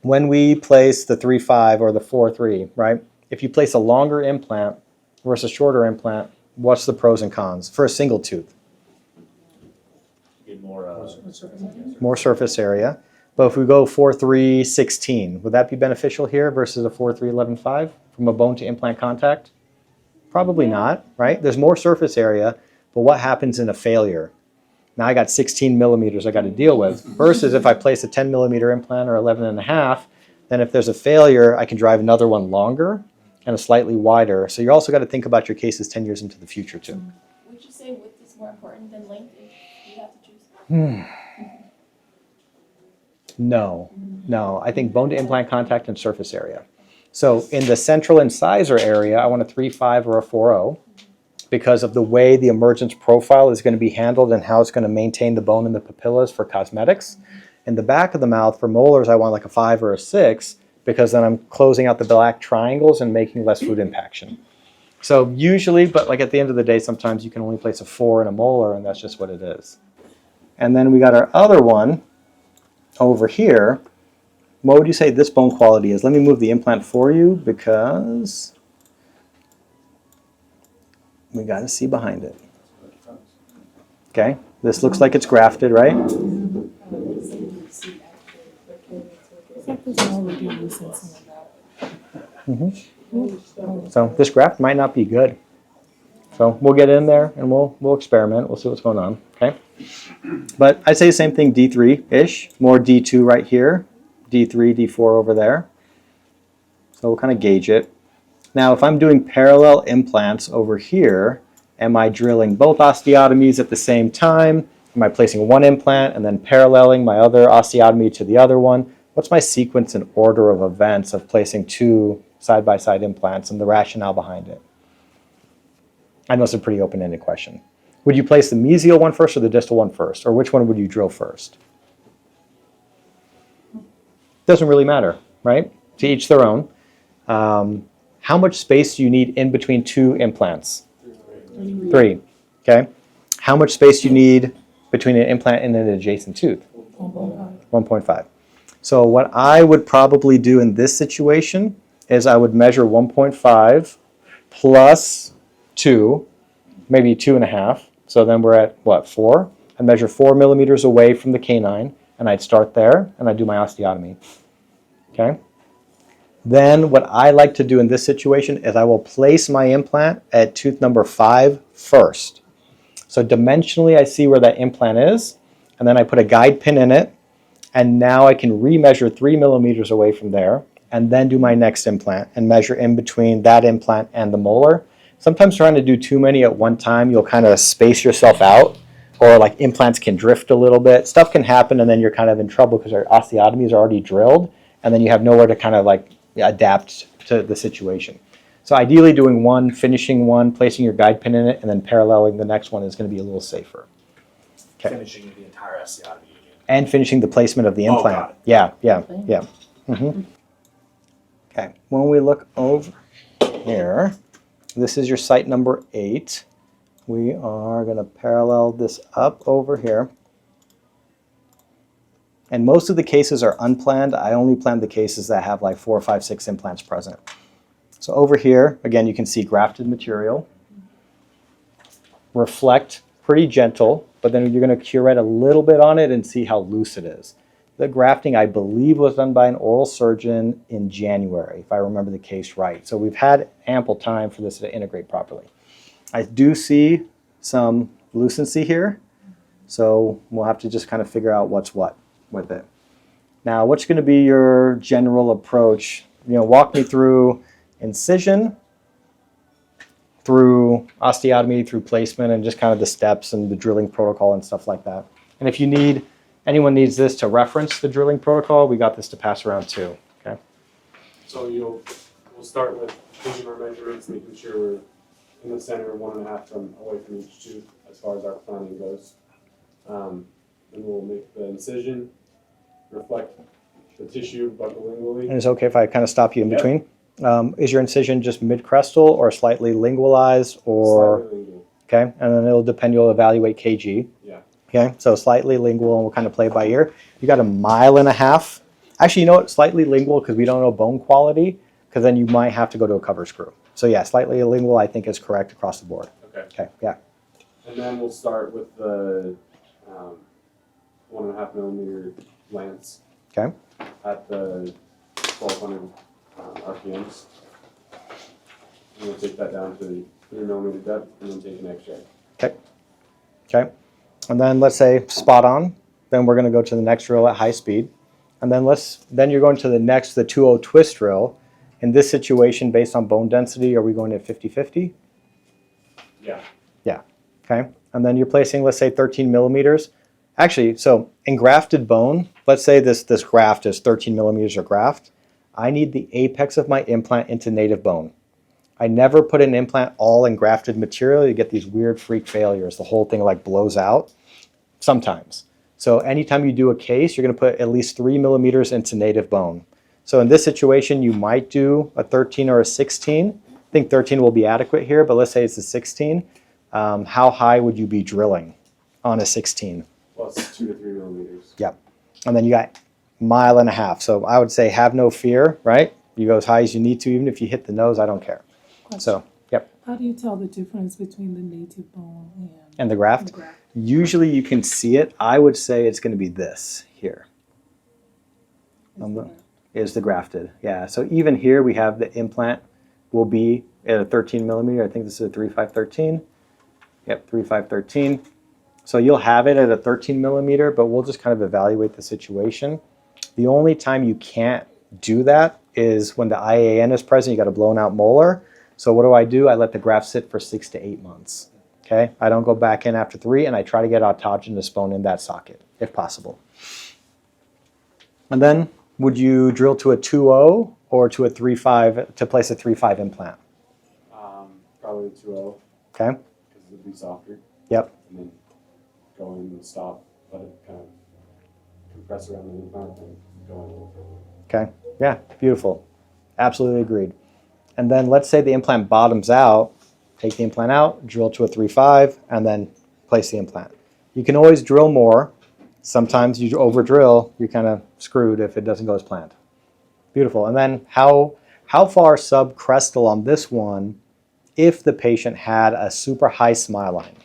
when we place the 3-5 or the 4-3, right? If you place a longer implant versus a shorter implant, what's the pros and cons for a single tooth? Get More surface area. But if we go 4-3-16, would that be beneficial here versus a 4-3-11-5 from a bone to implant contact? Probably not, right? There's more surface area, but what happens in a failure? Now I got 16 millimeters I got to deal with versus if I place a 10 millimeter implant or 11.5, then if there's a failure, I can drive another one longer and a slightly wider. So you also got to think about your cases 10 years into the future too. Would you say width is more important than length if you have to choose? No. I think bone to implant contact and surface area. So in the central incisor area, I want a 3-5 or a 4-0 because of the way the emergence profile is going to be handled and how it's going to maintain the bone in the papillas for cosmetics. In the back of the mouth, for molars, I want like a 5 or a 6 because then I'm closing out the black triangles and making less food impaction. So usually, but like at the end of the day, sometimes you can only place a 4 in a molar and that's just what it is. And then we got our other one over here. What would you say this bone quality is? Let me move the implant for you because we got to see behind it. Okay, this looks like it's grafted, right? So this graft might not be good. So we'll get in there and we'll experiment. We'll see what's going on. Okay, but I'd say the same thing, D3-ish, more D2 right here, D3, D4 over there. So we'll kind of gauge it. Now, if I'm doing parallel implants over here, am I drilling both osteotomies at the same time? Am I placing one implant and then paralleling my other osteotomy to the other one? What's my sequence and order of events of placing two side-by-side implants and the rationale behind it? I know it's a pretty open-ended question. Would you place the mesial one first or the distal one first? Or which one would you drill first? Doesn't really matter, right? To each their own. How much space do you need in between two implants? 3. Okay. How much space do you need between an implant and an adjacent tooth? 1.5. So what I would probably do in this situation is I would measure 1.5 plus 2, maybe 2.5. So then we're at, what, 4? I measure 4 millimeters away from the canine, and I'd start there, and I'd do my osteotomy. Okay? Then what I like to do in this situation is I will place my implant at tooth number 5 first. So dimensionally, I see where that implant is, and then I put a guide pin in it, and now I can remeasure 3 millimeters away from there, and then do my next implant and measure in between that implant and the molar. Sometimes trying to do too many at one time, you'll kind of space yourself out, or like implants can drift a little bit. Stuff can happen, and then you're kind of in trouble because our osteotomies are already drilled, and then you have nowhere to kind of like adapt to the situation. So ideally doing one, finishing one, placing your guide pin in it, and then paralleling the next one is going to be a little safer. Okay. Finishing the entire osteotomy again. And finishing the placement of the implant. Got it. Yeah. Okay, when we look over here, this is your site number 8. We are going to parallel this up over here. And most of the cases are unplanned. I only plan the cases that have like 4, 5, 6 implants present. So over here, again, you can see grafted material. Reflect, pretty gentle, but then you're going to curette a little bit on it and see how loose it is. The grafting, I believe, was done by an oral surgeon in January, if I remember the case right. So we've had ample time for this to integrate properly. I do see some lucency here, so we'll have to just kind of figure out what's what with it. Now, what's going to be your general approach? Walk me through incision, through osteotomy, through placement, and just kind of the steps and the drilling protocol and stuff like that. And if anyone needs this to reference the drilling protocol, we got this to pass around too. Okay. So we'll start with taking our measurements, making sure we're in the center, 1.5 away from each tooth as far as our planning goes. Then we'll make the incision, reflect the tissue buccolingually. And it's okay if I kind of stop you in between? Is your incision just mid-crestal or slightly lingualized or? Slightly lingual. Okay, and then it'll depend, you'll evaluate kg. Yeah. Okay, so slightly lingual and we'll kind of play by ear. You got 1.5 miles Actually, you know what? Slightly lingual because we don't know bone quality, because then you might have to go to a cover screw. So yeah, slightly lingual I think is correct across the board. Okay. Okay, yeah. And then we'll start with the 1.5 millimeter lance Okay. at the 1200 RPMs. And we'll take that down to the 3 millimeter depth and then take an X-ray. Okay. Okay. And then let's say spot on. Then we're going to go to the next drill at high speed. And then you're going to the 2.0 twist drill. In this situation, based on bone density, are we going to 50-50? Yeah. Yeah. Okay. And then you're placing, let's say, 13 millimeters. Actually, so in grafted bone, let's say this graft is 13 millimeters of graft. I need the apex of my implant into native bone. I never put an implant all in grafted material. You get these weird freak failures. The whole thing like blows out sometimes. So anytime you do a case, you're going to put at least 3 millimeters into native bone. So in this situation, you might do a 13 or a 16. I think 13 will be adequate here, but let's say it's a 16. How high would you be drilling on a 16? Plus 2 to 3 millimeters. Yep. And then you got 1.5 miles. So I would say have no fear, right? You go as high as you need to. Even if you hit the nose, I don't care. So, yep. How do you tell the difference between the native bone And the graft? the graft? Usually you can see it. I would say it's going to be this here. Is the grafted. Yeah. So even here we have the implant will be at a 13 millimeter. I think this is a 3.513. Yep, 3.513. So you'll have it at a 13 millimeter, but we'll just kind of evaluate the situation. The only time you can't do that is when the IAN is present. You got a blown out molar. So what do? I let the graft sit for 6 to 8 months. Okay. I don't go back in after 3, and I try to get autogenous bone in that socket if possible. And then would you drill to a 2.0 or to a 3.5 to place a 3.5 implant? Probably 2.0 Okay. because it'll be softer. Yep. And then go in and stop, let it kind of compress around the implant and go in a little further. Okay. Yeah. Beautiful. Absolutely agreed. And then let's say the implant bottoms out. Take the implant out, drill to a 3.5, and then place the implant. You can always drill more. Sometimes you over drill, you're kind of screwed if it doesn't go as planned. Beautiful. And then how far subcrestal on this one if the patient had a super high smile line?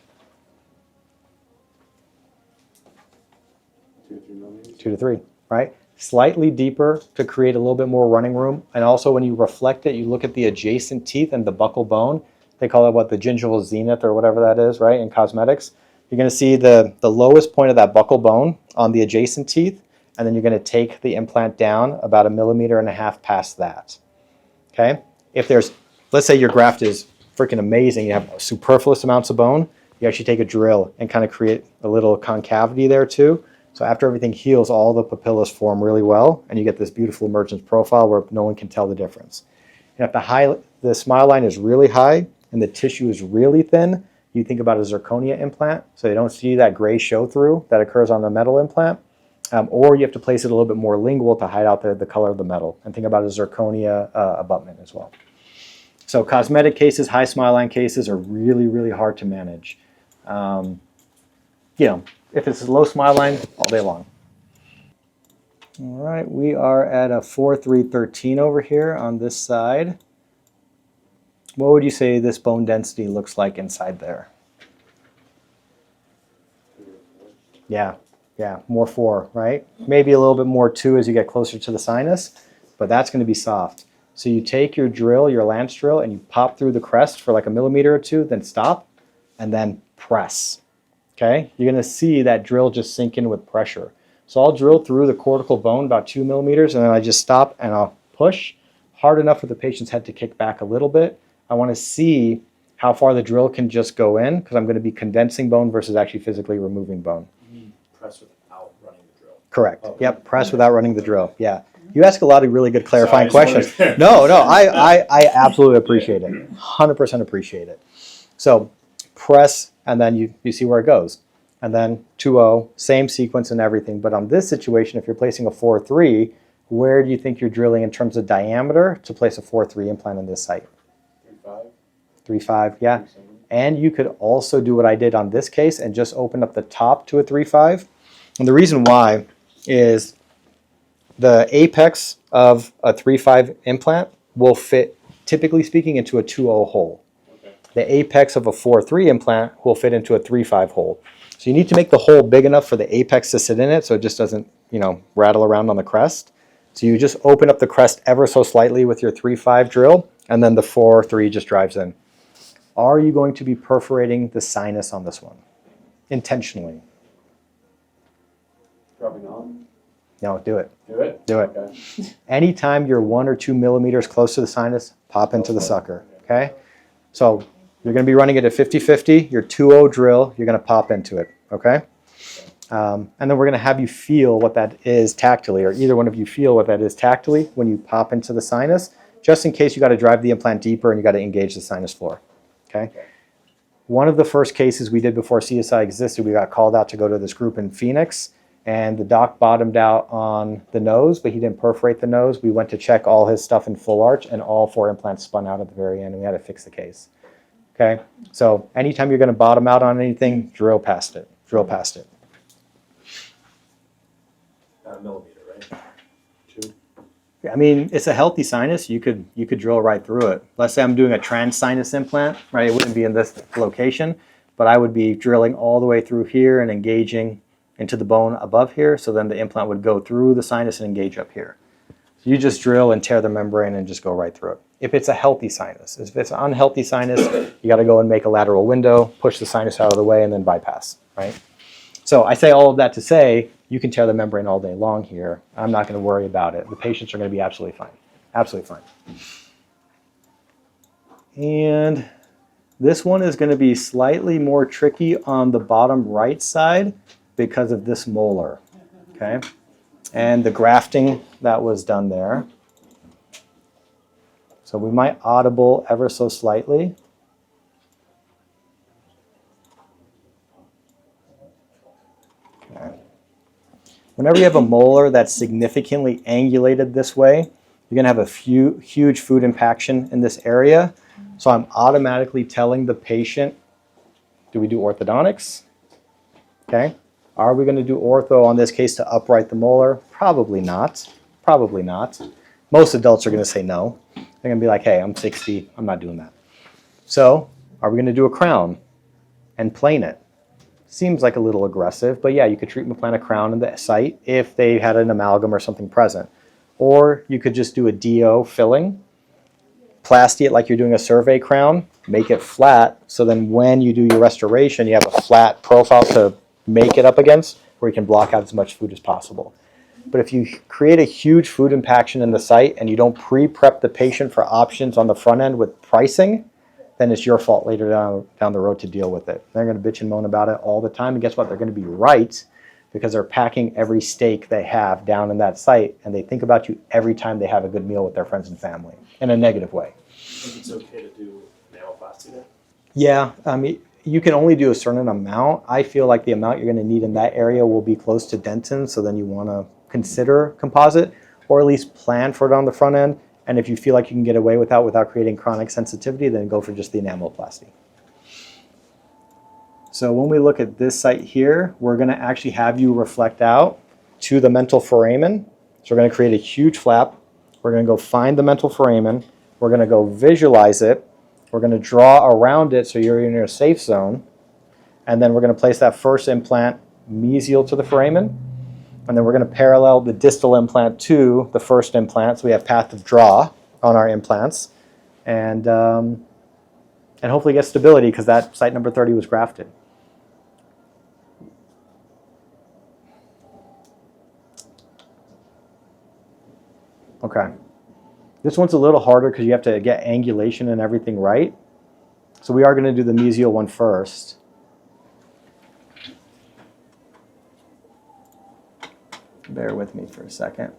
2 to 3 millimeters. 2 to 3, right? Slightly deeper to create a little bit more running room. And also when you reflect it, you look at the adjacent teeth and the buccal bone. They call it what, the gingival zenith or whatever that is, right, in cosmetics. You're going to see the lowest point of that buccal bone on the adjacent teeth, and then you're going to take the implant down about 1.5 millimeters past that. Okay? If there's, let's say your graft is freaking amazing, you have superfluous amounts of bone, you actually take a drill and kind of create a little concavity there too. So after everything heals, all the papillas form really well, and you get this beautiful emergence profile where no one can tell the difference. And if the smile line is really high and the tissue is really thin, you think about a zirconia implant, so you don't see that gray show through that occurs on the metal implant, or you have to place it a little bit more lingual to hide out the color of the metal, and think about a zirconia abutment as well. So cosmetic cases, high smile line cases are really, really hard to manage. If it's a low smile line, all day long. All right, we are at a 4.313 over here on this side. What would you say this bone density looks like inside there? Yeah, more 4, right? Maybe a little bit more 2 as you get closer to the sinus, but that's going to be soft. So you take your drill, your lance drill, and you pop through the crest for like 1 millimeter or 2, then stop, and then press. Okay? You're going to see that drill just sink in with pressure. So I'll drill through the cortical bone about 2 millimeters, and then I just stop and I'll push hard enough for the patient's head to kick back a little bit. I want to see how far the drill can just go in, because I'm going to be condensing bone versus actually physically removing bone. You mean press without running the drill? Correct. Oh. Yep, press without running the drill. Yeah. You ask a lot of really good clarifying Sorry, I just questions. wanted- No, I absolutely appreciate it. 100% appreciate it. So press, and then you see where it goes. And then 2.0, same sequence and everything. But on this situation, if you're placing a 4.3, where do you think you're drilling in terms of diameter to place a 4.3 implant in this site? 3.5. 3.5, yeah. 3.7. And you could also do what I did on this case and just open up the top to a 3.5. And the reason why is the apex of a 3-5 implant will fit, typically speaking, into a 2-0 hole. Okay. The apex of a 4-3 implant will fit into a 3-5 hole. So you need to make the hole big enough for the apex to sit in it so it just doesn't, rattle around on the crest. So you just open up the crest ever so slightly with your 3-5 drill, and then the 4-3 just drives in. Are you going to be perforating the sinus on this one? Intentionally? Probably not. No, do it. Do it? Do it. Okay. Anytime you're 1 or 2 millimeters close to the sinus, pop into the sucker, okay? So you're going to be running it at 50-50, your 2-0 drill, you're going to pop into it, okay? And then we're going to have you feel what that is tactily, or either one of you feel what that is tactily when you pop into the sinus, just in case you got to drive the implant deeper and you got to engage the sinus floor, okay? One of the first cases we did before CSI existed, we got called out to go to this group in Phoenix, and the doc bottomed out on the nose, but he didn't perforate the nose. We went to check all his stuff in full arch, and all 4 implants spun out at the very end, and we had to fix the case. Okay? So anytime you're going to bottom out on anything, drill past it. Drill past it. About a millimeter, right? 2. I mean, it's a healthy sinus. You could drill right through it. Let's say I'm doing a trans-sinus implant, right? It wouldn't be in this location, but I would be drilling all the way through here and engaging into the bone above here, so then the implant would go through the sinus and engage up here. So you just drill and tear the membrane and just go right through it. If it's a healthy sinus. If it's an unhealthy sinus, you got to go and make a lateral window, push the sinus out of the way, and then bypass, right? So I say all of that to say, you can tear the membrane all day long here. I'm not going to worry about it. The patients are going to be absolutely fine. Absolutely fine. And this one is going to be slightly more tricky on the bottom right side because of this molar, okay? And the grafting that was done there. So we might audible ever so slightly. Okay. Whenever you have a molar that's significantly angulated this way, you're gonna have a huge food impaction in this area. So I'm automatically telling the patient, do we do orthodontics? Okay. Are we going to do ortho on this case to upright the molar? Probably not. Probably not. Most adults are going to say no. They're going to be like, hey, I'm 60. I'm not doing that. So are we going to do a crown and plane it? Seems like a little aggressive, but yeah, you could treatment plan a crown in the site if they had an amalgam or something present. Or you could just do a DO filling, plasty it like you're doing a survey crown, make it flat, so then when you do your restoration, you have a flat profile to make it up against where you can block out as much food as possible. But if you create a huge food impaction in the site and you don't pre-prep the patient for options on the front end with pricing, then it's your fault later down the road to deal with it. They're going to bitch and moan about it all the time, and guess what? They're going to be right because they're packing every steak they have down in that site, and they think about you every time they have a good meal with their friends and family in a negative way. I think it's okay to do nailoplasty there. Yeah, you can only do a certain amount. I feel like the amount you're going to need in that area will be close to dentin, so then you want to consider composite, or at least plan for it on the front end. And if you feel like you can get away without creating chronic sensitivity, then go for just the enameloplasty. So when we look at this site here, we're going to actually have you reflect out to the mental foramen. So we're going to create a huge flap. We're going to go find the mental foramen. We're going to go visualize it. We're going to draw around it so you're in your safe zone. And then we're going to place that first implant mesial to the foramen. And then we're going to parallel the distal implant to the first implant. So we have path of draw on our implants. And hopefully get stability because that site number 30 was grafted. Okay. This one's a little harder because you have to get angulation and everything right. So we are going to do the mesial one first. Bear with me for a second.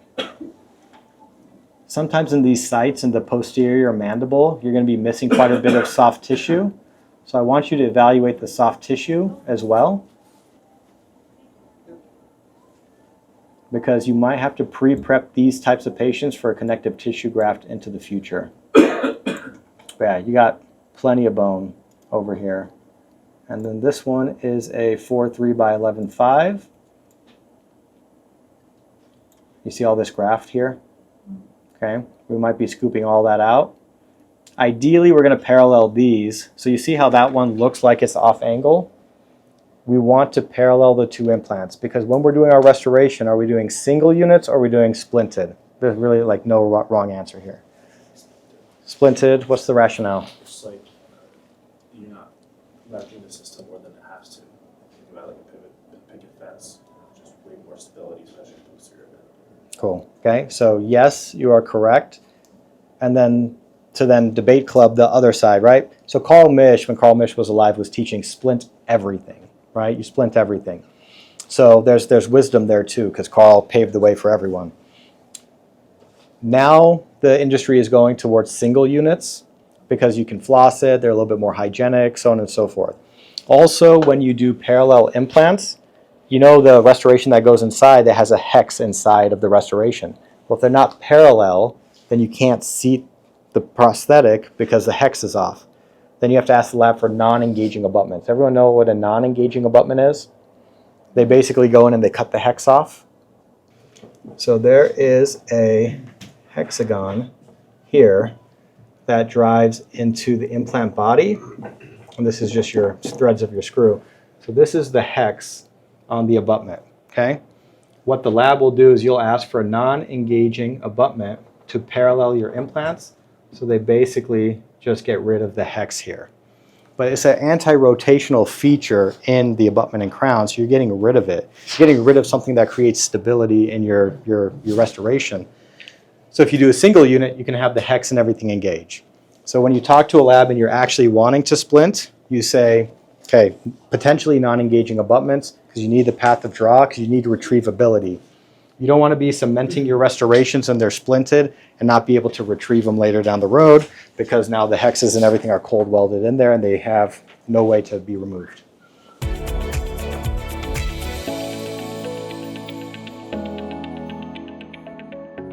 Sometimes in these sites in the posterior mandible, you're going to be missing quite a bit of soft tissue. So I want you to evaluate the soft tissue as well, because you might have to pre-prep these types of patients for a connective tissue graft into the future. Yeah, you got plenty of bone over here. And then this one is a 4.3 by 11.5. You see all this graft here? Okay, we might be scooping all that out. Ideally, we're going to parallel these. So you see how that one looks like it's off angle? We want to parallel the two implants because when we're doing our restoration, are we doing single units or are we doing splinted? There's really like no wrong answer here. Splinted, what's the rationale? Just like you're not wrapping the system more than it has to. Think about like a picket fence, just way more stability, especially posterior. Cool. Okay, so yes, you are correct. And then to then debate club the other side, right? So Carl Misch, when Carl Misch was alive, was teaching splint everything, right? You splint everything. So there's wisdom there too, because Carl paved the way for everyone. Now the industry is going towards single units because you can floss it, they're a little bit more hygienic, so on and so forth. Also, when you do parallel implants, you know the restoration that goes inside that has a hex inside of the restoration. Well, if they're not parallel, then you can't seat the prosthetic because the hex is off. Then you have to ask the lab for non-engaging abutments. Everyone know what a non-engaging abutment is? They basically go in and they cut the hex off. So there is a hexagon here that drives into the implant body. And this is just your threads of your screw. So this is the hex on the abutment, okay? What the lab will do is you'll ask for a non-engaging abutment to parallel your implants. So they basically just get rid of the hex here. But it's an anti-rotational feature in the abutment and crown, so you're getting rid of it. You're getting rid of something that creates stability in your restoration. So if you do a single unit, you can have the hex and everything engage. So when you talk to a lab and you're actually wanting to splint, you say, okay, potentially non-engaging abutments, because you need the path of draw, because you need retrievability. You don't want to be cementing your restorations and they're splinted and not be able to retrieve them later down the road because now the hexes and everything are cold welded in there and they have no way to be removed.